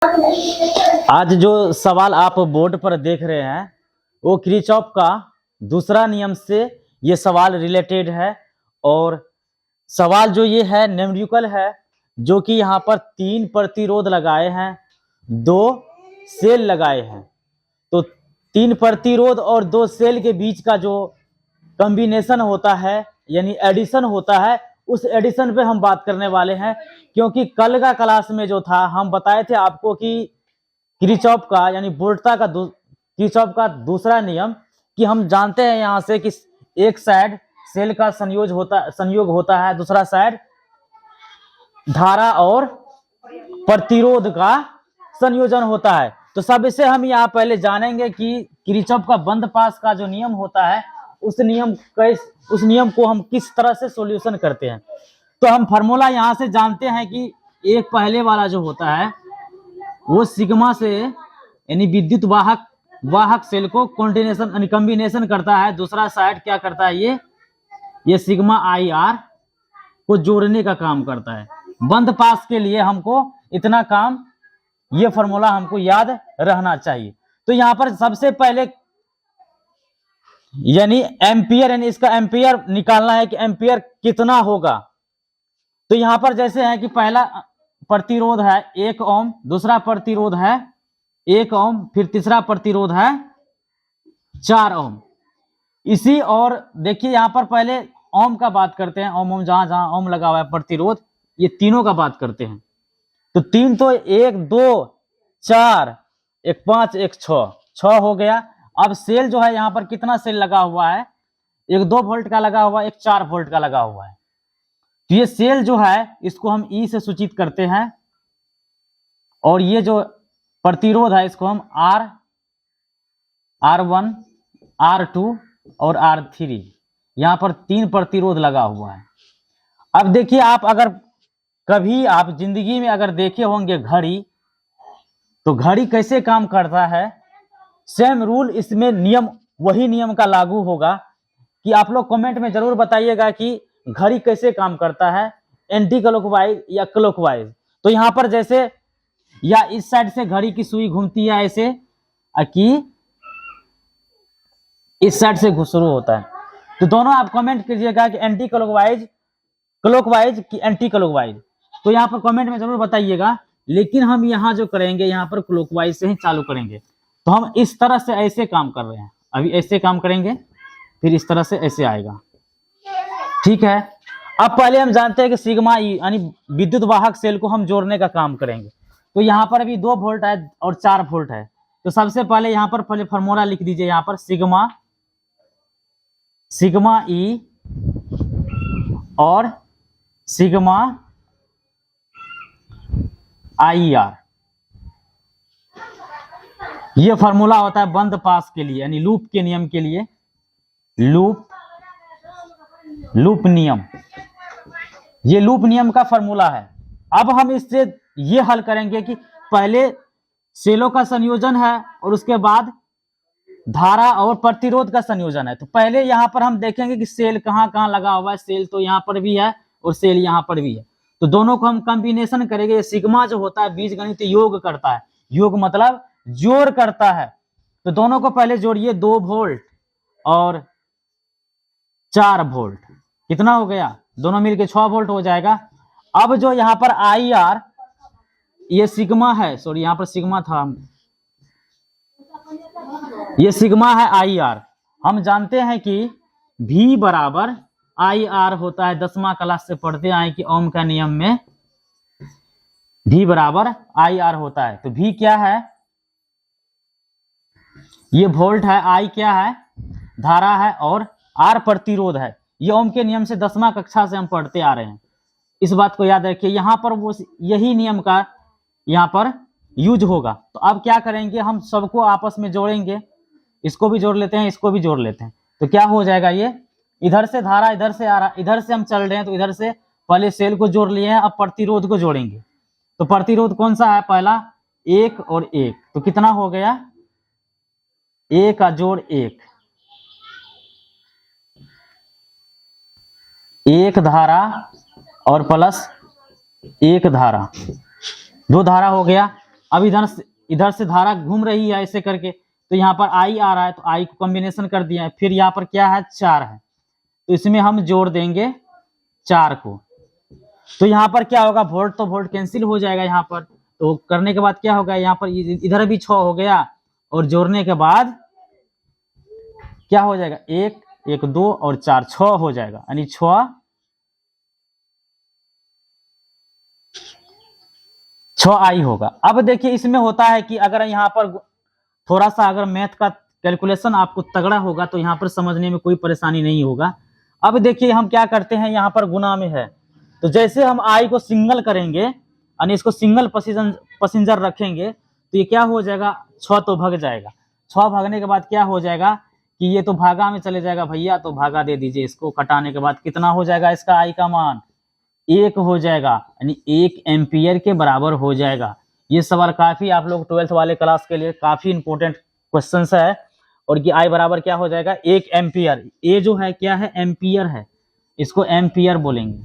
आज जो सवाल आप बोर्ड पर देख रहे हैं वो किरचॉफ का दूसरा नियम से ये सवाल रिलेटेड है। और सवाल जो ये है न्यूमेरिकल है, जो कि यहाँ पर 3 प्रतिरोध लगाए हैं, 2 सेल लगाए हैं। तो 3 प्रतिरोध और 2 सेल के बीच का जो कॉम्बिनेशन होता है यानी एडिशन होता है, उस एडिशन पे हम बात करने वाले हैं। क्योंकि कल का क्लास में जो था हम बताए थे आपको कि किरचॉफ का यानी वोल्टा का किरचॉफ का दूसरा नियम कि हम जानते हैं यहाँ से कि एक साइड सेल का संयोग होता है, दूसरा साइड धारा और प्रतिरोध का संयोजन होता है। तो सबसे हम यहाँ पहले जानेंगे कि किरचॉफ का बंद पास का जो नियम होता है उस नियम को हम किस तरह से सॉल्यूशन करते हैं। तो हम फार्मूला यहाँ से जानते हैं कि एक पहले वाला जो होता है वो सिग्मा से यानी विद्युत वाहक सेल को कॉम्बिनेशन करता है, दूसरा साइड क्या करता है, ये सिग्मा आई आर को जोड़ने का काम करता है। बंद पास के लिए हमको इतना काम, ये फॉर्मूला हमको याद रहना चाहिए। तो यहाँ पर सबसे पहले यानी एम्पियर, यानी इसका एम्पियर निकालना है कि एम्पियर कितना होगा। तो यहाँ पर जैसे है कि पहला प्रतिरोध है 1 ओम, दूसरा प्रतिरोध है 1 ओम, फिर तीसरा प्रतिरोध है 4 ओम। इसी और देखिए यहाँ पर पहले ओम का बात करते हैं, ओम जहां जहां ओम लगा हुआ है प्रतिरोध, ये तीनों का बात करते हैं। तो 3 तो 1 2 4 1 5 1 6 हो गया। अब सेल जो है यहाँ पर कितना सेल लगा हुआ है, एक 2 वोल्ट का लगा हुआ है, एक 4 वोल्ट का लगा हुआ है। तो ये सेल जो है इसको हम ई से सूचित करते हैं, और ये जो प्रतिरोध है इसको हम R1 R2 और R3, यहाँ पर 3 प्रतिरोध लगा हुआ है। अब देखिए, आप अगर कभी आप जिंदगी में अगर देखे होंगे घड़ी, तो घड़ी कैसे काम करता है, सेम रूल इसमें नियम वही नियम का लागू होगा। कि आप लोग कमेंट में जरूर बताइएगा कि घड़ी कैसे काम करता है, एंटी क्लॉकवाइज या क्लॉकवाइज। तो यहाँ पर जैसे या इस साइड से घड़ी की सुई घूमती है ऐसे, कि इस साइड से शुरू होता है। तो दोनों आप कमेंट कीजिएगा कि एंटी क्लॉकवाइज कि एंटी क्लॉकवाइज। तो यहाँ पर कमेंट में जरूर बताइएगा। लेकिन हम यहाँ जो करेंगे, यहाँ पर क्लॉकवाइज से ही चालू करेंगे। तो हम इस तरह से ऐसे काम कर रहे हैं, अभी ऐसे काम करेंगे, फिर इस तरह से ऐसे आएगा, ठीक है। अब पहले हम जानते हैं कि सिग्मा ई यानी विद्युत वाहक सेल को हम जोड़ने का काम करेंगे। तो यहाँ पर अभी 2 वोल्ट है और 4 वोल्ट है। तो सबसे पहले यहाँ पर पहले फॉर्मूला लिख दीजिए, यहाँ पर सिग्मा ई और सिग्मा आई आर, ये फार्मूला होता है बंद पास के लिए यानी लूप के नियम के लिए, लूप नियम, ये लूप नियम का फार्मूला है। अब हम इससे ये हल करेंगे कि पहले सेलों का संयोजन है और उसके बाद धारा और प्रतिरोध का संयोजन है। तो पहले यहाँ पर हम देखेंगे कि सेल कहाँ कहाँ लगा हुआ है। सेल तो यहाँ पर भी है और सेल यहाँ पर भी है, तो दोनों को हम कॉम्बिनेशन करेंगे। सिग्मा जो होता है बीजगणित योग करता है, योग मतलब जोड़ करता है। तो दोनों को पहले जोड़िए, 2 वोल्ट और 4 वोल्ट, कितना हो गया, दोनों मिलके 6 वोल्ट हो जाएगा। अब जो यहाँ पर आई आर, ये सिग्मा है, सॉरी यहाँ पर सिग्मा था, ये सिग्मा है आई आर। हम जानते हैं कि V बराबर आई आर होता है, 10वां क्लास से पढ़ते आए कि ओम का नियम में V बराबर आई आर होता है। तो V क्या है, ये वोल्ट है, I क्या है, धारा है, और R प्रतिरोध है। ये ओम के नियम से 10वां कक्षा से हम पढ़ते आ रहे हैं, इस बात को याद रखिए। यहाँ पर वो यही नियम का यहाँ पर यूज होगा। तो अब क्या करेंगे, हम सबको आपस में जोड़ेंगे, इसको भी जोड़ लेते हैं, इसको भी जोड़ लेते हैं। तो क्या हो जाएगा, ये इधर से धारा इधर से आ रहा, इधर से हम चल रहे हैं, तो इधर से पहले सेल को जोड़ लिए हैं, अब प्रतिरोध को जोड़ेंगे। तो प्रतिरोध कौन सा है, पहला 1 और 1, तो कितना हो गया, 1 का जोड़ 1, 1 धारा और प्लस 1 धारा, 2 धारा हो गया। अब इधर से धारा घूम रही है ऐसे करके, तो यहाँ पर आई आ रहा है, तो आई को कॉम्बिनेशन कर दिया है। फिर यहाँ पर क्या है, 4 है, तो इसमें हम जोड़ देंगे 4 को। तो यहाँ पर क्या होगा, वोल्ट तो वोल्ट कैंसिल हो जाएगा यहाँ पर। तो करने के बाद क्या होगा, यहाँ पर इधर भी 6 हो गया, और जोड़ने के बाद क्या हो जाएगा, 1 1 2 और 4 6 हो जाएगा, यानी 6 आई होगा। अब देखिए इसमें होता है कि अगर यहाँ पर थोड़ा सा अगर मैथ का कैलकुलेशन आपको तगड़ा होगा तो यहाँ पर समझने में कोई परेशानी नहीं होगा। अब देखिए हम क्या करते हैं, यहाँ पर गुना में है, तो जैसे हम आई को सिंगल करेंगे यानी इसको सिंगल पैसेंजर रखेंगे, तो ये क्या हो जाएगा, 6 तो भाग जाएगा। 6 भागने के बाद क्या हो जाएगा कि ये तो भागा में चले जाएगा भैया, तो भागा दे दीजिए इसको। कटाने के बाद कितना हो जाएगा, इसका आई का मान 1 हो जाएगा, यानी 1 एम्पियर के बराबर हो जाएगा। ये सवाल काफी आप लोग 12th वाले क्लास के लिए काफी इंपॉर्टेंट क्वेश्चन है। और ये आई बराबर क्या हो जाएगा, 1 एम्पियर। ये जो है क्या है, एम्पियर है, इसको एम्पियर बोलेंगे।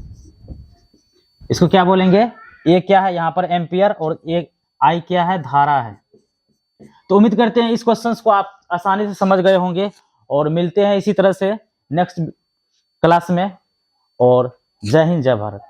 इसको क्या बोलेंगे, ये क्या है यहाँ पर एम्पियर, और एक आई क्या है, धारा है। तो उम्मीद करते हैं इस क्वेश्चन को आप आसानी से समझ गए होंगे, और मिलते हैं इसी तरह से नेक्स्ट क्लास में। और जय हिंद जय भारत।